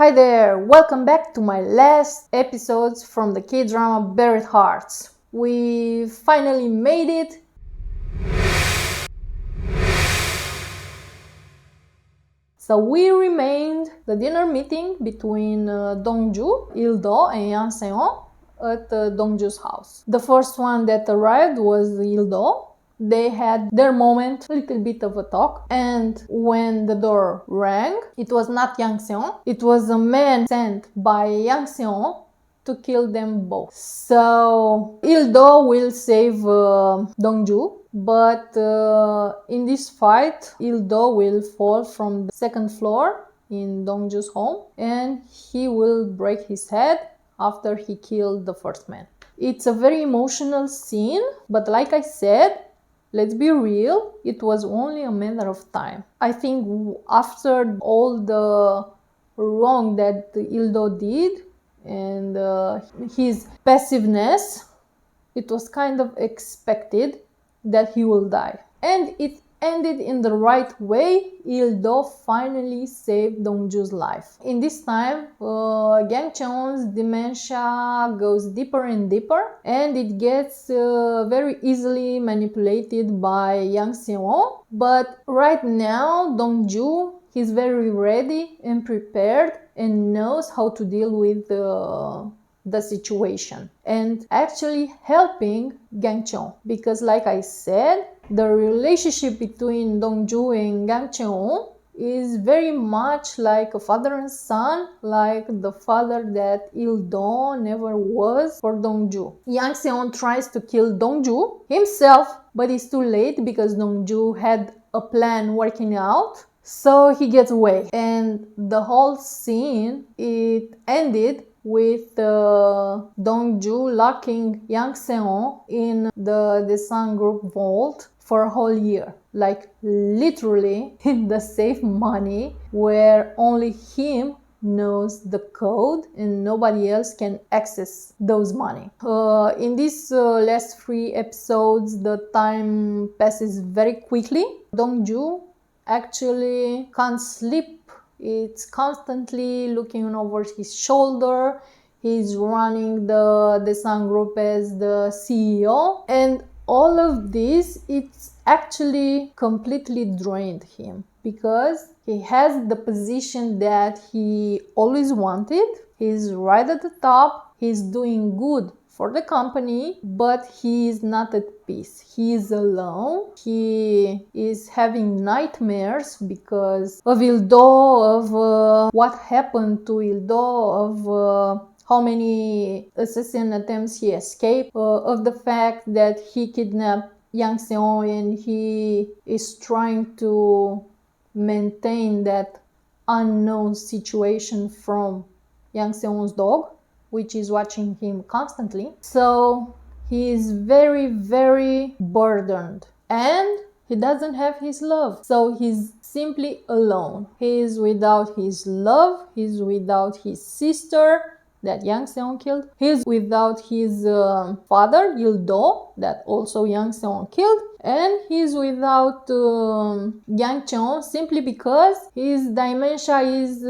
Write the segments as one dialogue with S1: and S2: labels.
S1: Hi there, welcome back to my last episodes from the Kdrama Buried Hearts. We finally made it. So we remained the dinner meeting between Dongju, Il-do and Jang Seon at Dongju's house. The first one that arrived was Il-do. They had their moment, a little bit of a talk, and when the door rang, it was not Jang Seon, it was a man sent by Jang Seon to kill them both. So Il-do will save Dongju, but in this fight, Il-do will fall from the second floor in Dongju's home and he will break his head after he killed the first man. It's a very emotional scene, but like I said, let's be real, it was only a matter of time. I think after all the wrong that Il-do did and his passiveness, it was kind of expected that he will die. And it ended in the right way. Il-do finally saved Dongju's life. In this time, Jang Seon's dementia goes deeper and deeper, and it gets very easily manipulated by Jang Seon. But right now, Dongju, he's very ready and prepared and knows how to deal with the situation and actually helping Jang Seon, because like I said, the relationship between Dongju and Jang Seon is very much like a father and son, like the father that Il-do never was for Dongju. Jang Seon tries to kill Dongju himself, but it's too late because Dongju had a plan working out. So he gets away, and the whole scene, it ended with Dongju locking Jang Seon in the Daesan Group vault for a whole year, like literally in the safe money where only him knows the code and nobody else can access those money. In these last 3 episodes, the time passes very quickly. Dongju actually can't sleep. It's constantly looking over his shoulder. He's running the Daesan Group as the CEO, and all of this, it's actually completely drained him because he has the position that he always wanted. He's right at the top. He's doing good for the company, but he is not at peace. He is alone. He is having nightmares because of Il-do, of what happened to Il-do, of how many assassin attempts he escaped, of the fact that he kidnapped Jang Seon and he is trying to maintain that unknown situation from Jang Seon's dog, which is watching him constantly. So he is very, very burdened and he doesn't have his love. So he's simply alone. He is without his love. He's without his sister that Jang Seon killed. He's without his father, Il-do, that also Jang Seon killed. And he's without Jang Seon simply because his dementia is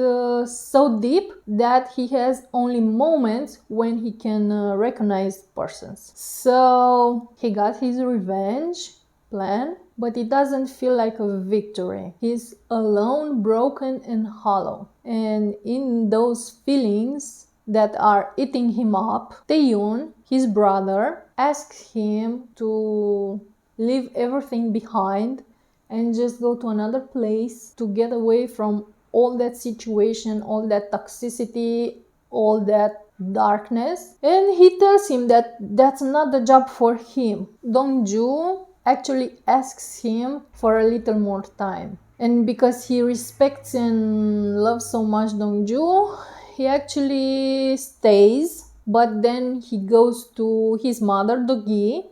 S1: so deep that he has only moments when he can recognize persons. So he got his revenge plan, but it doesn't feel like a victory. He's alone, broken and hollow. And in those feelings that are eating him up, Taeyoon, his brother, asks him to leave everything behind and just go to another place to get away from all that situation, all that toxicity, all that darkness. And he tells him that that's not the job for him. Dongju actually asks him for a little more time. And because he respects and loves so much Dongju, he actually stays, but then he goes to his mother, Dogi,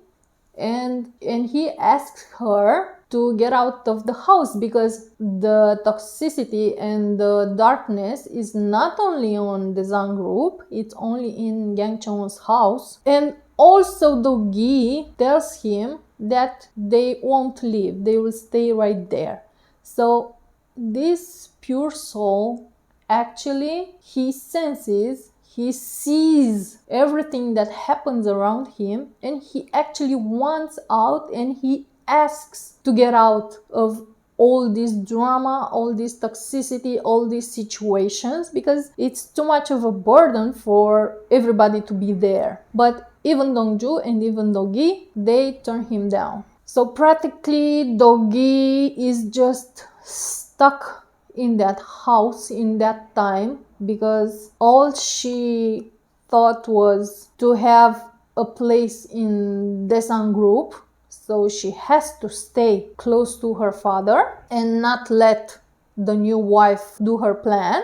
S1: and he asks her to get out of the house because the toxicity and the darkness is not only on the Daesan Group, it's only in Jang Seon's house. And also Dogi tells him that they won't leave, they will stay right there. So this pure soul actually, he senses, he sees everything that happens around him, and he actually wants out, and he asks to get out of all this drama, all this toxicity, all these situations, because it's too much of a burden for everybody to be there. But even Dongju and even Dogi, they turn him down. So practically Dogi is just stuck in that house in that time, because all she thought was to have a place in Daesan Group. So she has to stay close to her father and not let the new wife do her plan,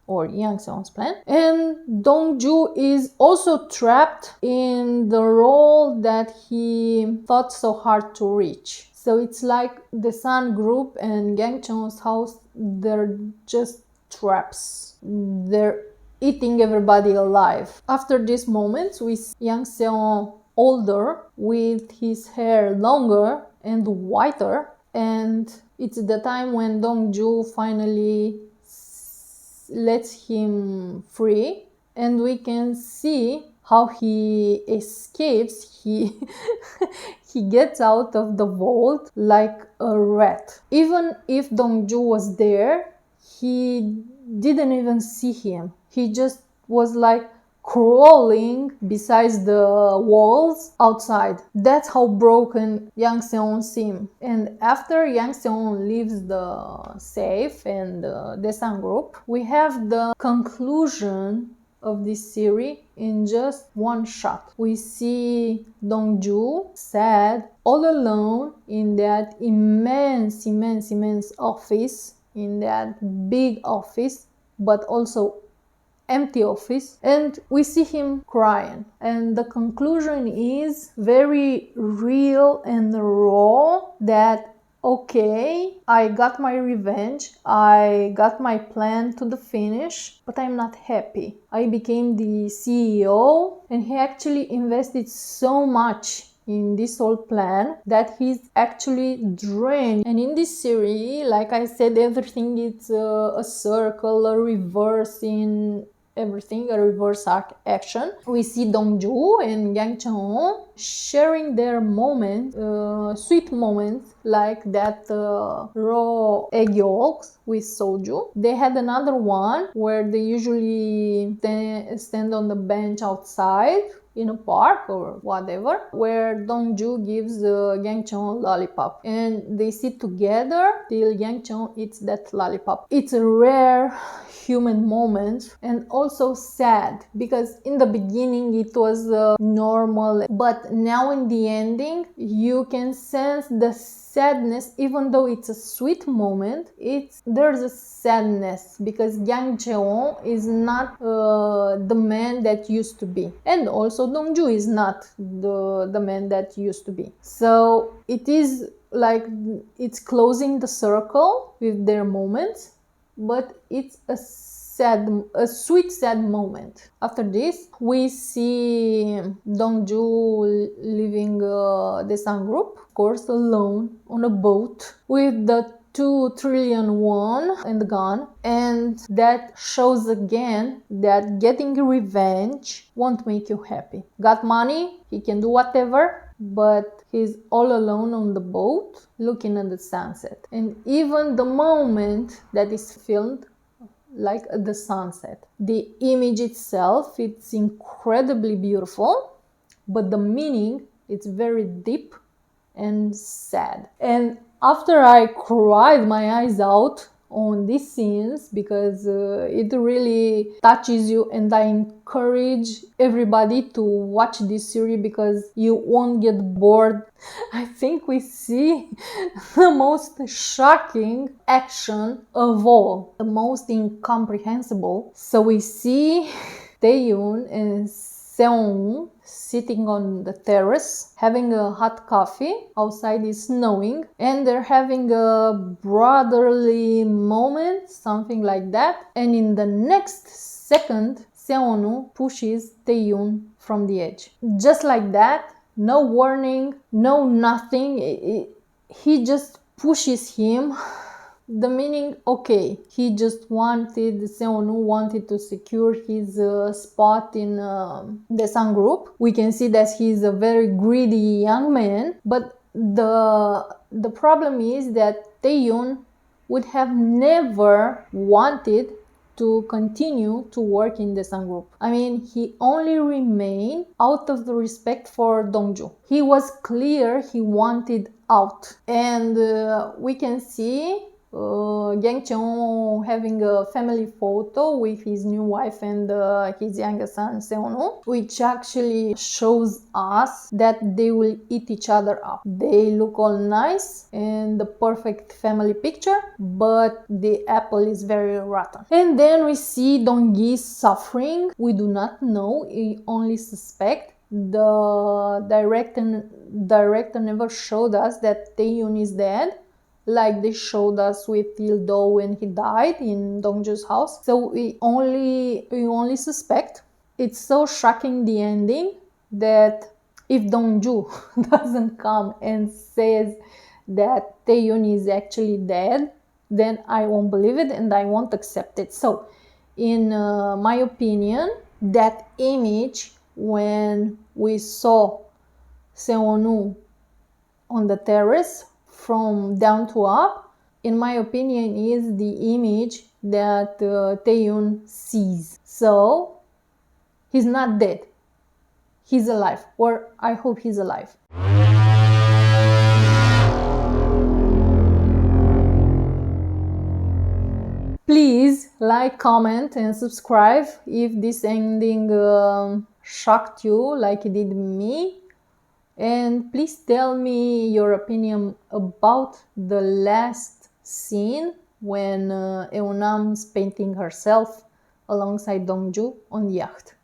S1: or Jang Seon's plan. And Dongju is also trapped in the role that he thought so hard to reach. So it's like the Daesan Group and Jang Seon's house, they're just traps. They're eating everybody alive. After these moments, we see Jang Seon older, with his hair longer and whiter, and it's the time when Dongju finally lets him free, and we can see how he escapes. He he gets out of the vault like a rat. Even if Dongju was there, he didn't even see him. He just was like crawling besides the walls outside. That's how broken Jang Seon seemed. And after Jang Seon leaves the safe and the Daesan Group, we have the conclusion of this series in just one shot. We see Dongju sad, all alone in that immense office, in that big office, but also empty office, and we see him crying. And the conclusion is very real and raw, that okay, I got my revenge, I got my plan to the finish, but I'm not happy. I became the CEO, and he actually invested so much in this whole plan that he's actually drained. And in this series, like I said, everything is a circle, a reverse in everything, a reverse arc action. We see Dongju and Jang Seon sharing their moments, sweet moments, like that raw egg yolks with soju. They had another one where they usually stand on the bench outside in a park or whatever, where Dongju gives Jang Seon a lollipop, and they sit together till Jang Seon eats that lollipop. It's a rare human moment, and also sad, because in the beginning it was normal, but now in the ending you can sense the sadness. Even though it's a sweet moment, there's a sadness, because Jang Seon is not the man that used to be, and also Dongju is not the man that used to be. So it is like it's closing the circle with their moments, but it's a sweet sad moment. After this, we see Dongju leaving Daesan Group, of course, alone on a boat with the 2 trillion won and the gun, and that shows again that getting revenge won't make you happy. Got money, he can do whatever, but he's all alone on the boat looking at the sunset. And even the moment that is filmed like the sunset, the image itself, it's incredibly beautiful, but the meaning, it's very deep and sad. And after I cried my eyes out on these scenes, because it really touches you, and I encourage everybody to watch this series because you won't get bored. I think we see the most shocking action of all, the most incomprehensible. So we see Taeyoon and Seon sitting on the terrace having a hot coffee. Outside is snowing, and they're having a brotherly moment, something like that. And in the next second, Seon U pushes Taeyoon from the edge. Just like that, no warning, no nothing. He just pushes him The meaning, okay, he just wanted, Seon U wanted to secure his spot in Daesan Group. We can see that he's a very greedy young man, but the problem is that Taeyoon would have never wanted to continue to work in the Daesan Group. I mean, he only remained out of the respect for Dongju. He was clear he wanted out. And we can see Jang Seon having a family photo with his new wife and his younger son Seon U, which actually shows us that they will eat each other up. They look all nice and the perfect family picture, but the apple is very rotten. And then we see Dong-gi suffering. We do not know, we only suspect. The director never showed us that Taeyoon is dead, like they showed us with Il-do when he died in Dongju's house. So we only suspect. It's so shocking, the ending, that if Dongju doesn't come and says that Taeyoon is actually dead, then I won't believe it and I won't accept it. So in my opinion, that image when we saw Seon U on the terrace from down to up, in my opinion, is the image that Taeyoon sees. So he's not dead. He's alive, or I hope he's alive. Please like, comment and subscribe if this ending shocked you like it did me. And please tell me your opinion about the last scene when Eunam's painting herself alongside Dongju on the yacht.